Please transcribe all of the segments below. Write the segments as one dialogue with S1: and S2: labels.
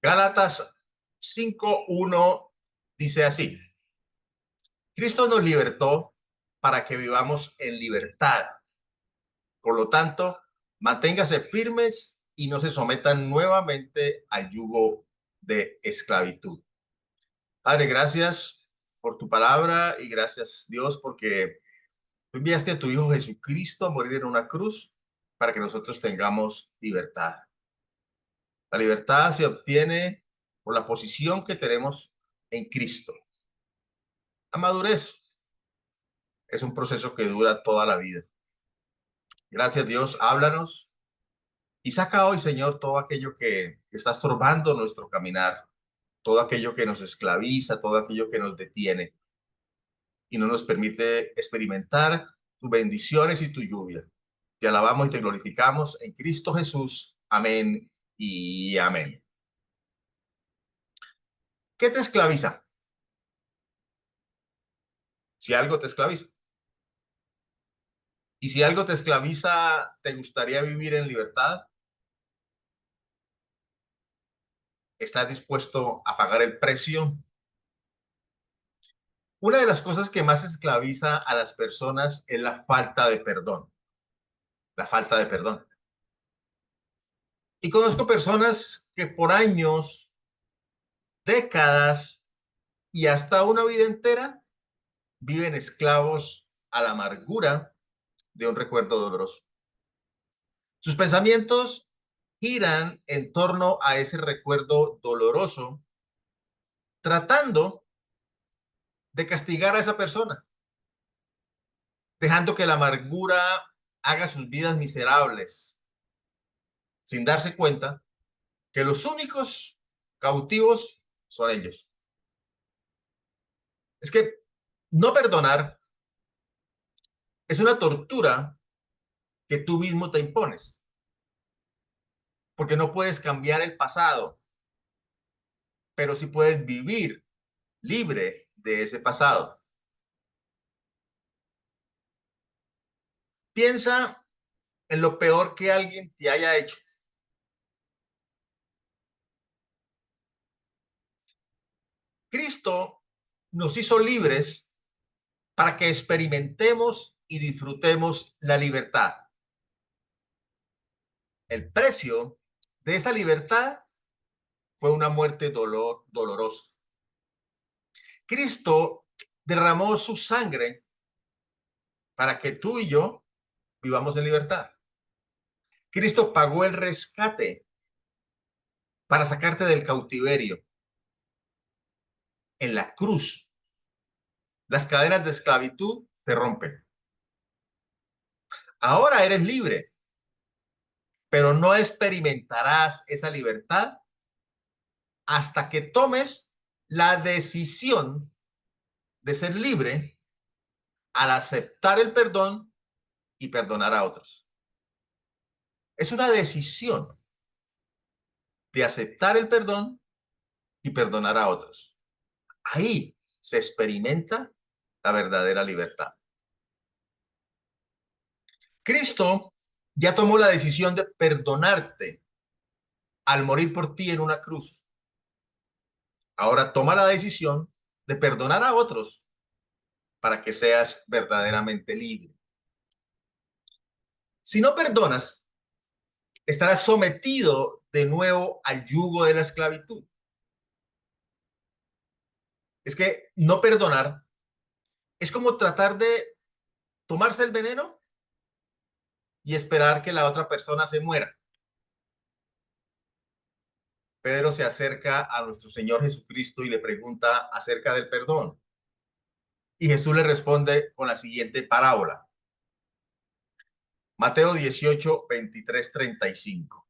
S1: Gálatas 5:1 dice así: Cristo nos libertó para que vivamos en libertad. Por lo tanto, manténgase firmes y no se sometan nuevamente al yugo de esclavitud. Padre, gracias por tu palabra y gracias, Dios, porque tú enviaste a tu Hijo Jesucristo a morir en una cruz para que nosotros tengamos libertad. La libertad se obtiene por la posición que tenemos en Cristo. La madurez es un proceso que dura toda la vida. Gracias, Dios, háblanos y saca hoy, Señor, todo aquello que está estorbando nuestro caminar, todo aquello que nos esclaviza, todo aquello que nos detiene y no nos permite experimentar tus bendiciones y tu lluvia. Te alabamos y te glorificamos en Cristo Jesús. Amén y amén. ¿Qué te esclaviza? Si algo te esclaviza. Y si algo te esclaviza, ¿te gustaría vivir en libertad? ¿Estás dispuesto a pagar el precio? Una de las cosas que más esclaviza a las personas es la falta de perdón. La falta de perdón. Y conozco personas que por años, décadas y hasta una vida entera viven esclavos a la amargura de un recuerdo doloroso. Sus pensamientos giran en torno a ese recuerdo doloroso, tratando de castigar a esa persona, dejando que la amargura haga sus vidas miserables, sin darse cuenta que los únicos cautivos son ellos. Es que no perdonar es una tortura que tú mismo te impones, porque no puedes cambiar el pasado, pero sí puedes vivir libre de ese pasado. Piensa en lo peor que alguien te haya hecho. Cristo nos hizo libres para que experimentemos y disfrutemos la libertad. El precio de esa libertad fue una muerte dolorosa. Cristo derramó su sangre para que tú y yo vivamos en libertad. Cristo pagó el rescate para sacarte del cautiverio. En la cruz, las cadenas de esclavitud se rompen. Ahora eres libre, pero no experimentarás esa libertad hasta que tomes la decisión de ser libre al aceptar el perdón y perdonar a otros. Es una decisión de aceptar el perdón y perdonar a otros. Ahí se experimenta la verdadera libertad. Cristo ya tomó la decisión de perdonarte al morir por ti en una cruz. Ahora toma la decisión de perdonar a otros para que seas verdaderamente libre. Si no perdonas, estarás sometido de nuevo al yugo de la esclavitud. Es que no perdonar es como tratar de tomarse el veneno y esperar que la otra persona se muera. Pedro se acerca a nuestro Señor Jesucristo y le pregunta acerca del perdón. Y Jesús le responde con la siguiente parábola. Mateo 18, 23, 35.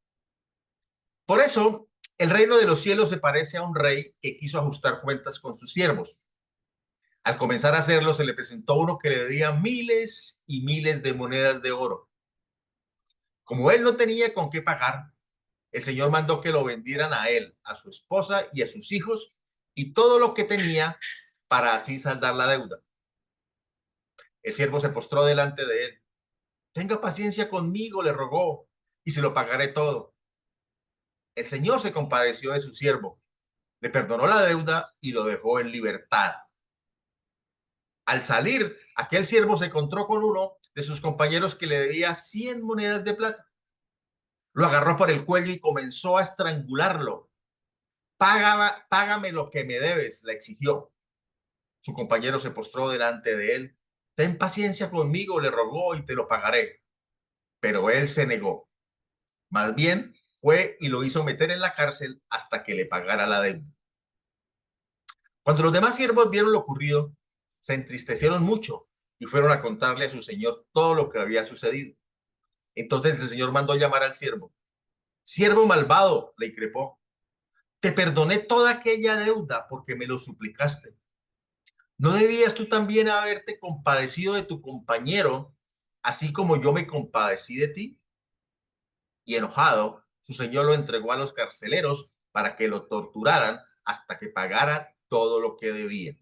S1: Por eso, el reino de los cielos se parece a un rey que quiso ajustar cuentas con sus siervos. Al comenzar a hacerlo, se le presentó uno que le debía miles y miles de monedas de oro. Como él no tenía con qué pagar, el Señor mandó que lo vendieran a él, a su esposa y a sus hijos y todo lo que tenía para así saldar la deuda. El siervo se postró delante de él. Tenga paciencia conmigo, le rogó, y se lo pagaré todo. El Señor se compadeció de su siervo, le perdonó la deuda y lo dejó en libertad. Al salir, aquel siervo se encontró con uno de sus compañeros que le debía 100 monedas de plata. Lo agarró por el cuello y comenzó a estrangularlo. Págame lo que me debes, le exigió. Su compañero se postró delante de él. Ten paciencia conmigo, le rogó, y te lo pagaré. Pero él se negó. Más bien, fue y lo hizo meter en la cárcel hasta que le pagara la deuda. Cuando los demás siervos vieron lo ocurrido, se entristecieron mucho y fueron a contarle a su señor todo lo que había sucedido. Entonces el señor mandó llamar al siervo. Siervo malvado, le increpó, te perdoné toda aquella deuda porque me lo suplicaste. ¿No debías tú también haberte compadecido de tu compañero, así como yo me compadecí de ti? Y enojado, su señor lo entregó a los carceleros para que lo torturaran hasta que pagara todo lo que debía.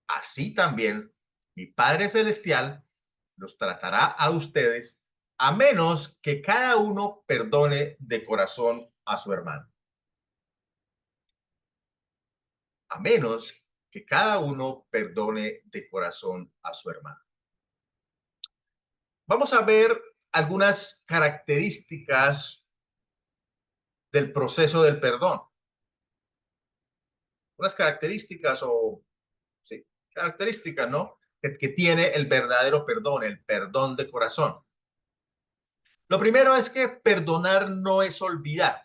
S1: Así también mi Padre Celestial los tratará a ustedes, a menos que cada uno perdone de corazón a su hermano. A menos que cada uno perdone de corazón a su hermano. Vamos a ver algunas características del proceso del perdón. Unas características sí, características, ¿no? Que tiene el verdadero perdón, el perdón de corazón. Lo primero es que perdonar no es olvidar.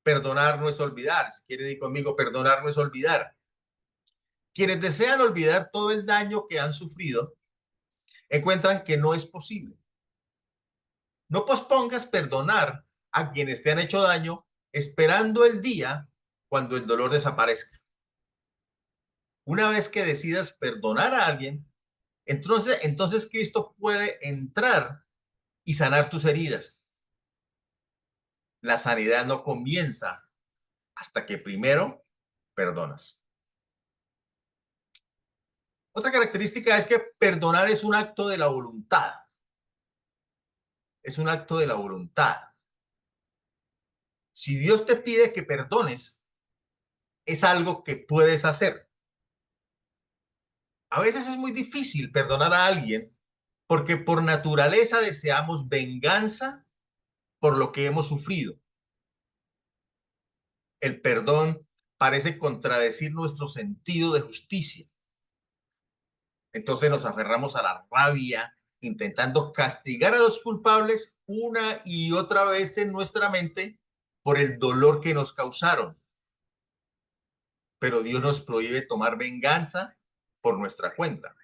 S1: Perdonar no es olvidar. Si quiere decir conmigo, perdonar no es olvidar. Quienes desean olvidar todo el daño que han sufrido, encuentran que no es posible. No pospongas perdonar a quienes te han hecho daño esperando el día cuando el dolor desaparezca. Una vez que decidas perdonar a alguien, entonces Cristo puede entrar y sanar tus heridas. La sanidad no comienza hasta que primero perdonas. Otra característica es que perdonar es un acto de la voluntad. Es un acto de la voluntad. Si Dios te pide que perdones, es algo que puedes hacer. A veces es muy difícil perdonar a alguien porque por naturaleza deseamos venganza por lo que hemos sufrido. El perdón parece contradecir nuestro sentido de justicia. Entonces nos aferramos a la rabia, intentando castigar a los culpables una y otra vez en nuestra mente por el dolor que nos causaron. Pero Dios nos prohíbe tomar venganza por nuestra cuenta.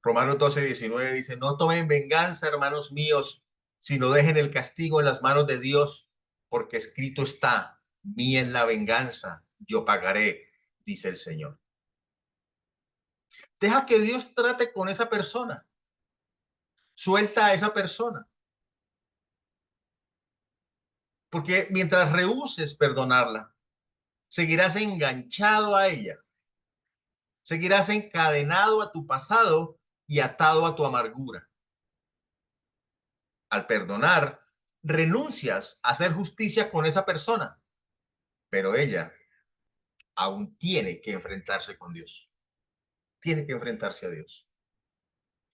S1: Romanos 12:19 dice, no tomen venganza, hermanos míos, sino dejen el castigo en las manos de Dios, porque escrito está, mía es la venganza, yo pagaré, dice el Señor. Deja que Dios trate con esa persona. Suelta a esa persona. Porque mientras rehúses perdonarla, seguirás enganchado a ella. Seguirás encadenado a tu pasado y atado a tu amargura. Al perdonar, renuncias a hacer justicia con esa persona, pero ella aún tiene que enfrentarse con Dios. Tiene que enfrentarse a Dios.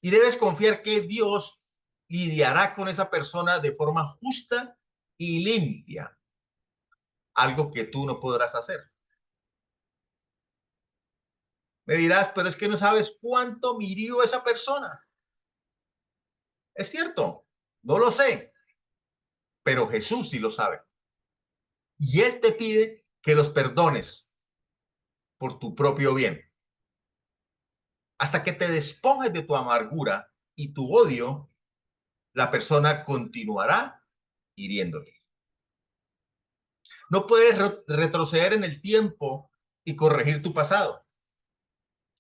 S1: Y debes confiar que Dios lidiará con esa persona de forma justa y limpia, algo que tú no podrás hacer. Me dirás, pero es que no sabes cuánto me hirió esa persona. Es cierto, no lo sé, pero Jesús sí lo sabe. Y Él te pide que los perdones por tu propio bien. Hasta que te despojes de tu amargura y tu odio, la persona continuará hiriéndote. No puedes retroceder en el tiempo y corregir tu pasado,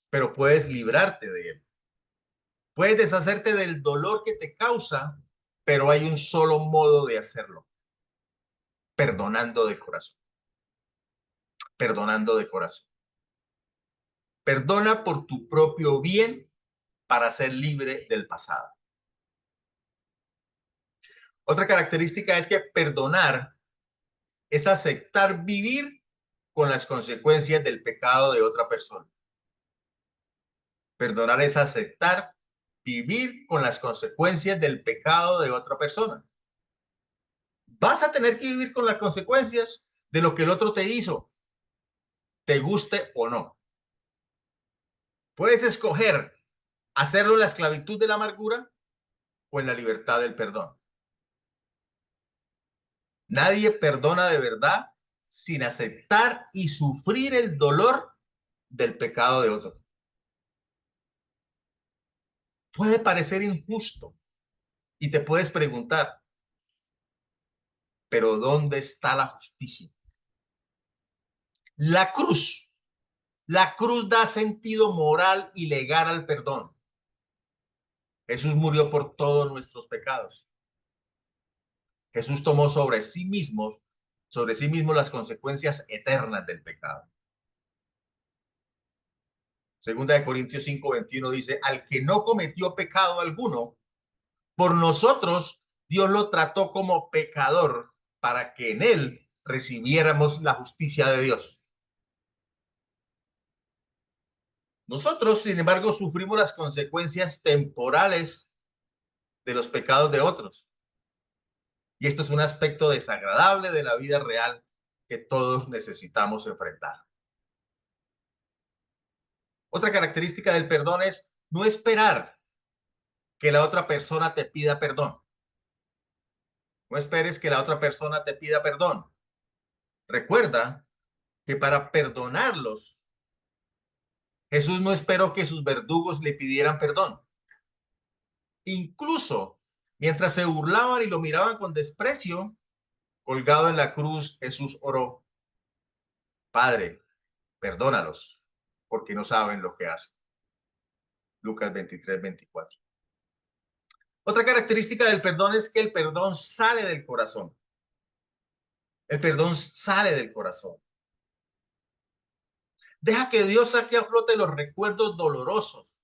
S1: pero puedes librarte de él. Puedes deshacerte del dolor que te causa, pero hay un solo modo de hacerlo: perdonando de corazón. Perdonando de corazón. Perdona por tu propio bien para ser libre del pasado. Otra característica es que perdonar es aceptar vivir con las consecuencias del pecado de otra persona. Perdonar es aceptar vivir con las consecuencias del pecado de otra persona. Vas a tener que vivir con las consecuencias de lo que el otro te hizo, te guste o no. Puedes escoger hacerlo en la esclavitud de la amargura o en la libertad del perdón. Nadie perdona de verdad sin aceptar y sufrir el dolor del pecado de otro. Puede parecer injusto y te puedes preguntar, pero ¿dónde está la justicia? La cruz. La cruz da sentido moral y legal al perdón. Jesús murió por todos nuestros pecados. Jesús tomó sobre sí mismo las consecuencias eternas del pecado. Segunda de Corintios 5:21 dice, al que no cometió pecado alguno, por nosotros Dios lo trató como pecador para que en él recibiéramos la justicia de Dios. Nosotros, sin embargo, sufrimos las consecuencias temporales de los pecados de otros. Y esto es un aspecto desagradable de la vida real que todos necesitamos enfrentar. Otra característica del perdón es no esperar que la otra persona te pida perdón. No esperes que la otra persona te pida perdón. Recuerda que para perdonarlos, Jesús no esperó que sus verdugos le pidieran perdón. Incluso mientras se burlaban y lo miraban con desprecio, colgado en la cruz, Jesús oró, Padre, perdónalos, porque no saben lo que hacen. Lucas 23:24. Otra característica del perdón es que el perdón sale del corazón. El perdón sale del corazón. Deja que Dios saque a flote los recuerdos dolorosos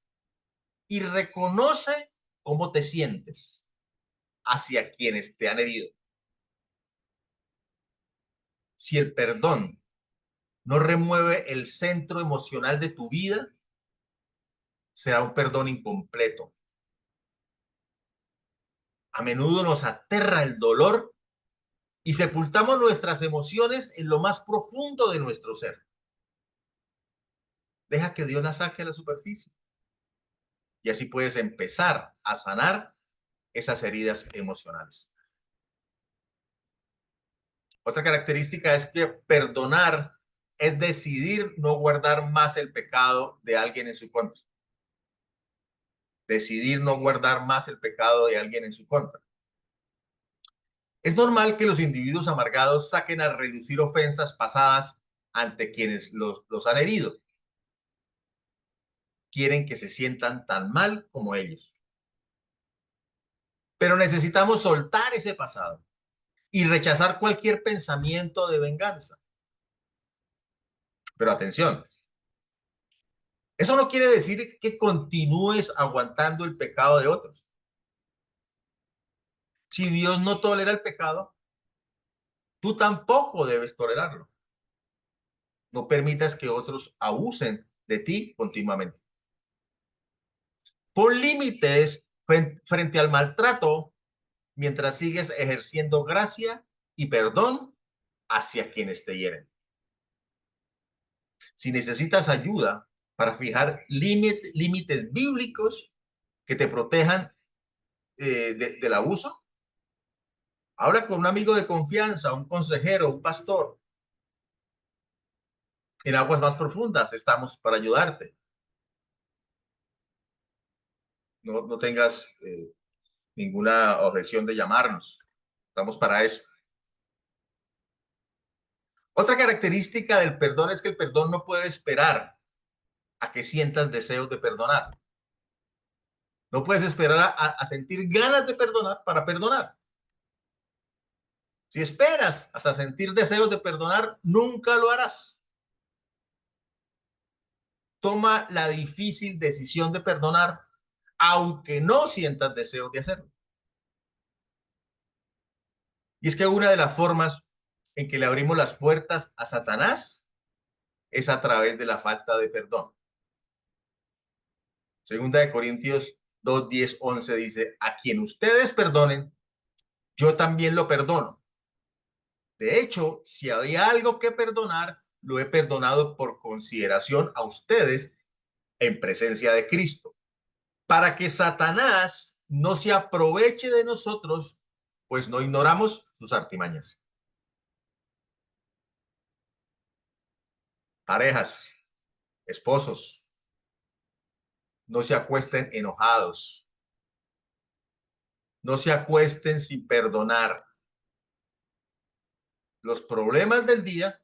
S1: y reconoce cómo te sientes hacia quienes te han herido. Si el perdón no remueve el centro emocional de tu vida, será un perdón incompleto. A menudo nos aterra el dolor y sepultamos nuestras emociones en lo más profundo de nuestro ser. Deja que Dios las saque a la superficie y así puedes empezar a sanar esas heridas emocionales. Otra característica es que perdonar es decidir no guardar más el pecado de alguien en su contra. Decidir no guardar más el pecado de alguien en su contra. Es normal que los individuos amargados saquen a relucir ofensas pasadas ante quienes los han herido. Quieren que se sientan tan mal como ellos. Pero necesitamos soltar ese pasado y rechazar cualquier pensamiento de venganza. Pero atención, eso no quiere decir que continúes aguantando el pecado de otros. Si Dios no tolera el pecado, tú tampoco debes tolerarlo. No permitas que otros abusen de ti continuamente. Pon límites frente al maltrato mientras sigues ejerciendo gracia y perdón hacia quienes te hieren. Si necesitas ayuda para fijar límites bíblicos que te protejan del abuso, habla con un amigo de confianza, un consejero, un pastor. En aguas más profundas estamos para ayudarte. No tengas ninguna objeción de llamarnos. Estamos para eso. Otra característica del perdón es que el perdón no puede esperar a que sientas deseos de perdonar. No puedes esperar a sentir ganas de perdonar para perdonar. Si esperas hasta sentir deseos de perdonar, nunca lo harás. Toma la difícil decisión de perdonar, aunque no sientas deseos de hacerlo. Y es que una de las formas en que le abrimos las puertas a Satanás es a través de la falta de perdón. Segunda de Corintios 2, 10, 11 dice, a quien ustedes perdonen, yo también lo perdono. De hecho, si había algo que perdonar, lo he perdonado por consideración a ustedes en presencia de Cristo, para que Satanás no se aproveche de nosotros, pues no ignoramos sus artimañas. Parejas, esposos, no se acuesten enojados, no se acuesten sin perdonar. Los problemas del día,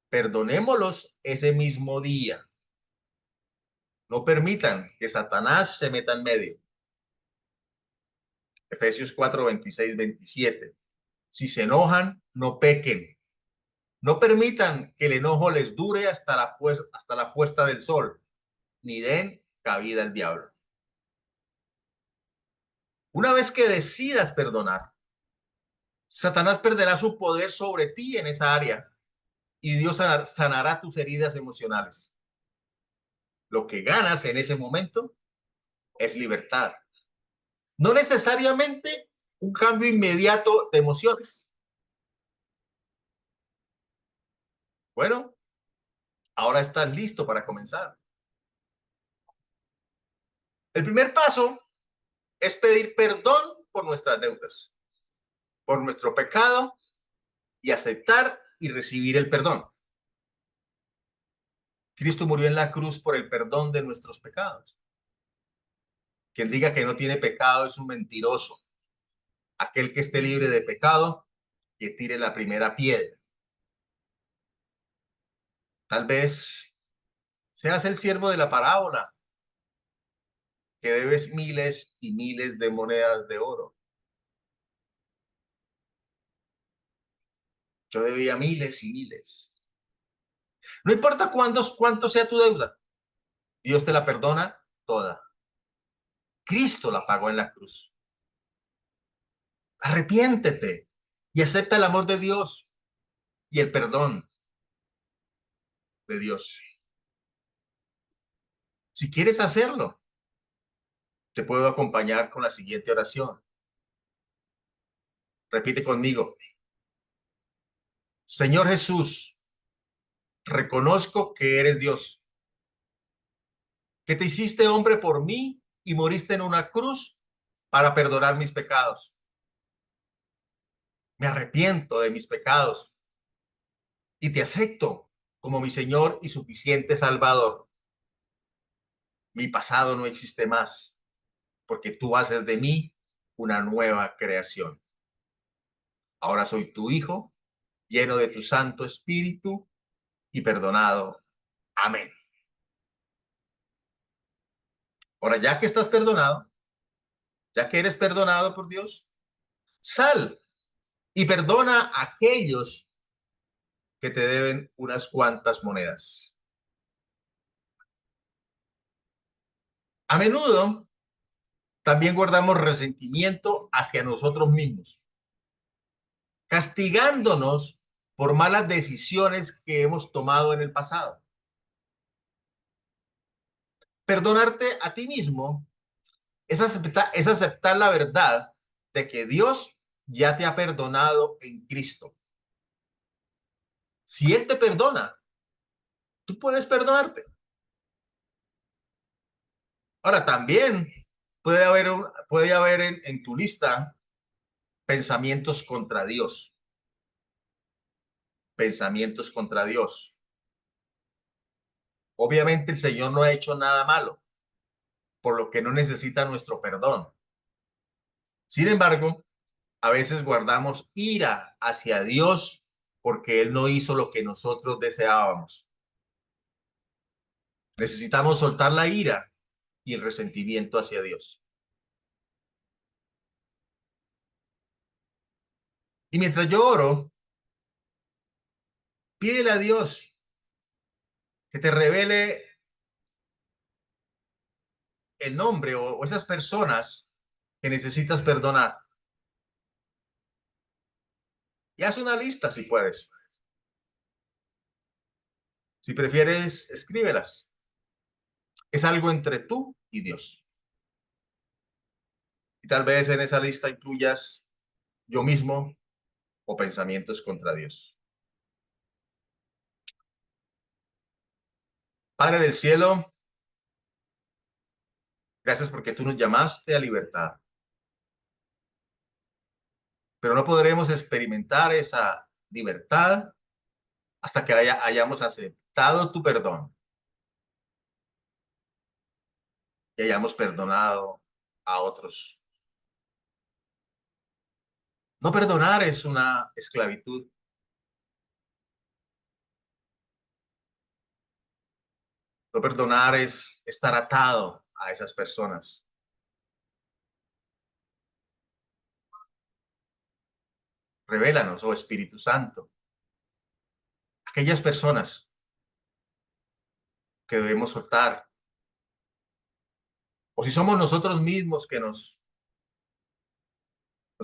S1: perdonémoslos ese mismo día. No permitan que Satanás se meta en medio. Efesios 4, 26, 27. Si se enojan, no pequen. No permitan que el enojo les dure hasta la puesta del sol, ni den cabida al diablo. Una vez que decidas perdonar, Satanás perderá su poder sobre ti en esa área y Dios sanará tus heridas emocionales. Lo que ganas en ese momento es libertad. No necesariamente un cambio inmediato de emociones. Bueno, ahora estás listo para comenzar. El primer paso es pedir perdón por nuestras deudas, por nuestro pecado y aceptar y recibir el perdón. Cristo murió en la cruz por el perdón de nuestros pecados. Quien diga que no tiene pecado es un mentiroso. Aquel que esté libre de pecado, que tire la primera piedra. Tal vez seas el siervo de la parábola, que debes miles y miles de monedas de oro. Yo debía miles y miles. No importa cuánto sea tu deuda, Dios te la perdona toda. Cristo la pagó en la cruz. Arrepiéntete y acepta el amor de Dios y el perdón de Dios. Si quieres hacerlo, te puedo acompañar con la siguiente oración. Repite conmigo. Señor Jesús, reconozco que eres Dios, que te hiciste hombre por mí y moriste en una cruz para perdonar mis pecados. Me arrepiento de mis pecados y te acepto como mi Señor y suficiente Salvador. Mi pasado no existe más, porque tú haces de mí una nueva creación. Ahora soy tu hijo, lleno de tu Santo Espíritu y perdonado. Amén. Ahora, ya que estás perdonado, ya que eres perdonado por Dios, sal y perdona a aquellos que te deben unas cuantas monedas. A menudo también guardamos resentimiento hacia nosotros mismos, castigándonos por malas decisiones que hemos tomado en el pasado. Perdonarte a ti mismo es aceptar la verdad de que Dios ya te ha perdonado en Cristo. Si Él te perdona, tú puedes perdonarte. Ahora, también puede haber en tu lista pensamientos contra Dios. Pensamientos contra Dios. Obviamente el Señor no ha hecho nada malo, por lo que no necesita nuestro perdón. Sin embargo, a veces guardamos ira hacia Dios porque Él no hizo lo que nosotros deseábamos. Necesitamos soltar la ira y el resentimiento hacia Dios. Y mientras yo oro, pídele a Dios que te revele el nombre o esas personas que necesitas perdonar. Y haz una lista si puedes. Si prefieres, escríbelas. Es algo entre tú y Dios. Y tal vez en esa lista incluyas yo mismo o pensamientos contra Dios. Padre del cielo, gracias porque tú nos llamaste a libertad. Pero no podremos experimentar esa libertad hasta que hayamos aceptado tu perdón y hayamos perdonado a otros. No perdonar es una esclavitud. No perdonar es estar atado a esas personas. Revélanos, oh Espíritu Santo, aquellas personas que debemos soltar. O si somos nosotros mismos que nos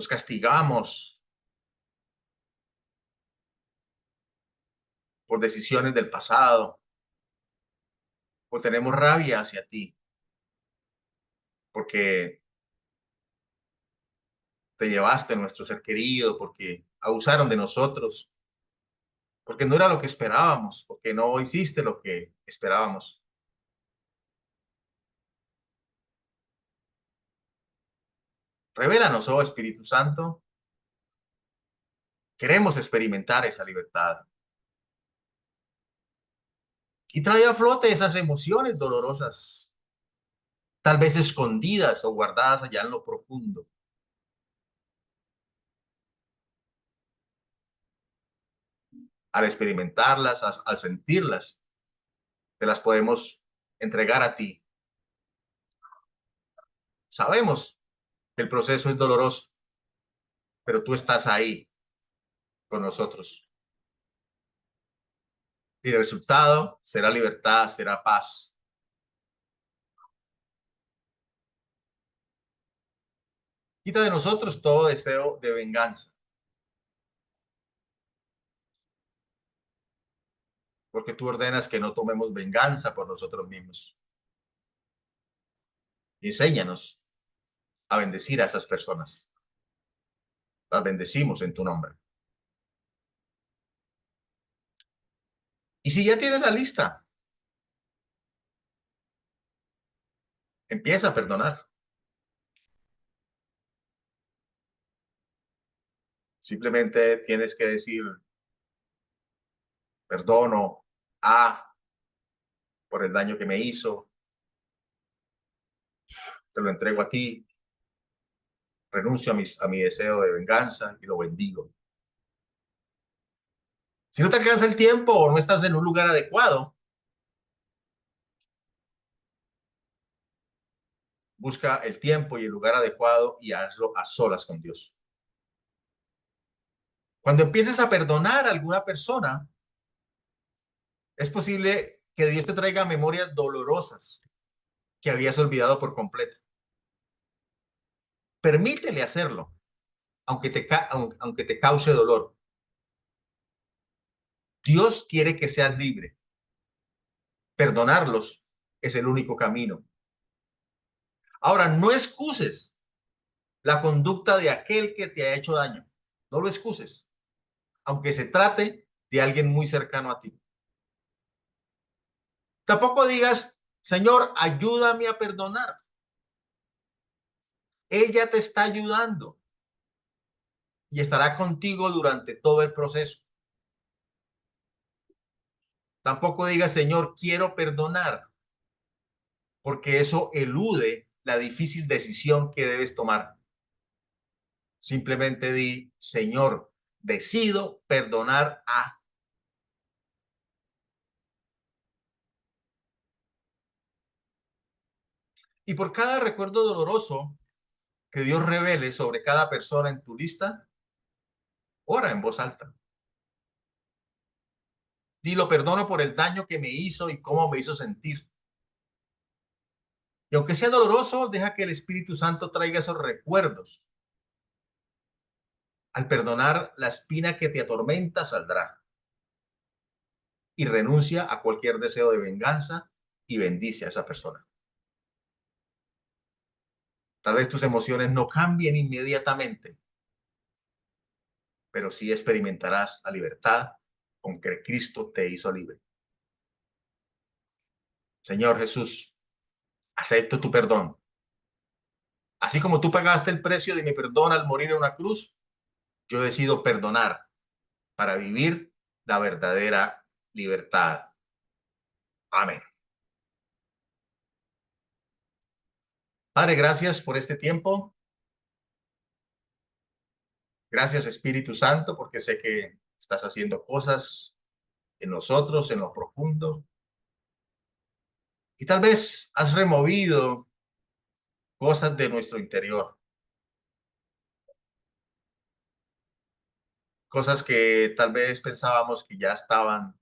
S1: castigamos por decisiones del pasado, o tenemos rabia hacia ti, porque te llevaste nuestro ser querido, porque abusaron de nosotros, porque no era lo que esperábamos, porque no hiciste lo que esperábamos. Revélanos, oh Espíritu Santo, queremos experimentar esa libertad. Y trae a flote esas emociones dolorosas, tal vez escondidas o guardadas allá en lo profundo. Al experimentarlas, al sentirlas, te las podemos entregar a ti. Sabemos que el proceso es doloroso, pero tú estás ahí con nosotros. Y el resultado será libertad, será paz. Quita de nosotros todo deseo de venganza, porque tú ordenas que no tomemos venganza por nosotros mismos. Y enséñanos a bendecir a esas personas. Las bendecimos en tu nombre. Y si ya tienes la lista, empieza a perdonar. Simplemente tienes que decir, perdono a por el daño que me hizo, te lo entrego a ti, renuncio a mi deseo de venganza y lo bendigo. Si no te alcanza el tiempo o no estás en un lugar adecuado, busca el tiempo y el lugar adecuado y hazlo a solas con Dios. Cuando empieces a perdonar a alguna persona, es posible que Dios te traiga memorias dolorosas que habías olvidado por completo. Permítele hacerlo, aunque te cause dolor. Dios quiere que seas libre. Perdonarlos es el único camino. Ahora, no excuses la conducta de aquel que te ha hecho daño. No lo excuses, aunque se trate de alguien muy cercano a ti. Tampoco digas, Señor, ayúdame a perdonar. Ella te está ayudando y estará contigo durante todo el proceso. Tampoco digas, Señor, quiero perdonar, porque eso elude la difícil decisión que debes tomar. Simplemente di, Señor, decido perdonar a. Y por cada recuerdo doloroso que Dios revele sobre cada persona en tu lista, ora en voz alta. Dilo, perdono por el daño que me hizo y cómo me hizo sentir. Y aunque sea doloroso, deja que el Espíritu Santo traiga esos recuerdos Al perdonar, la espina que te atormenta saldrá y renuncia a cualquier deseo de venganza y bendice a esa persona. Tal vez tus emociones no cambien inmediatamente, pero sí experimentarás la libertad con que Cristo te hizo libre. Señor Jesús, acepto tu perdón. Así como tú pagaste el precio de mi perdón al morir en una cruz, yo decido perdonar para vivir la verdadera libertad. Amén. Padre, gracias por este tiempo. Gracias, Espíritu Santo, porque sé que estás haciendo cosas en nosotros, en lo profundo. Y tal vez has removido cosas de nuestro interior, cosas que tal vez pensábamos que ya estaban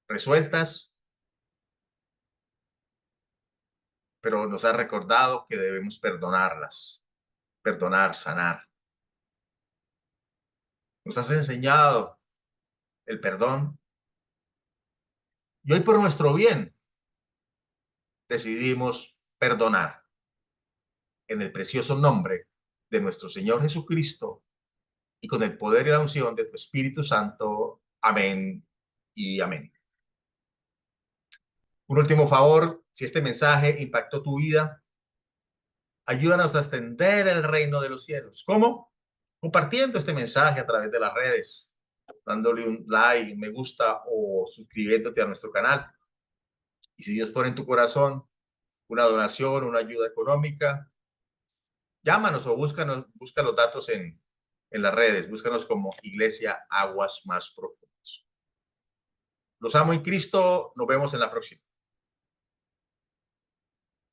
S1: resueltas, pero nos has recordado que debemos perdonarlas, perdonar, sanar. Nos has enseñado el perdón y hoy por nuestro bien decidimos perdonar en el precioso nombre de nuestro Señor Jesucristo y con el poder y la unción de tu Espíritu Santo. Amén y amén. Un último favor, si este mensaje impactó tu vida, ayúdanos a extender el reino de los cielos. ¿Cómo? Compartiendo este mensaje a través de las redes, dándole un like, un me gusta o suscribiéndote a nuestro canal. Y si Dios pone en tu corazón una donación, una ayuda económica, llámanos o busca los datos en las redes. Búscanos como Iglesia Aguas Más Profundas. Los amo en Cristo. Nos vemos en la próxima.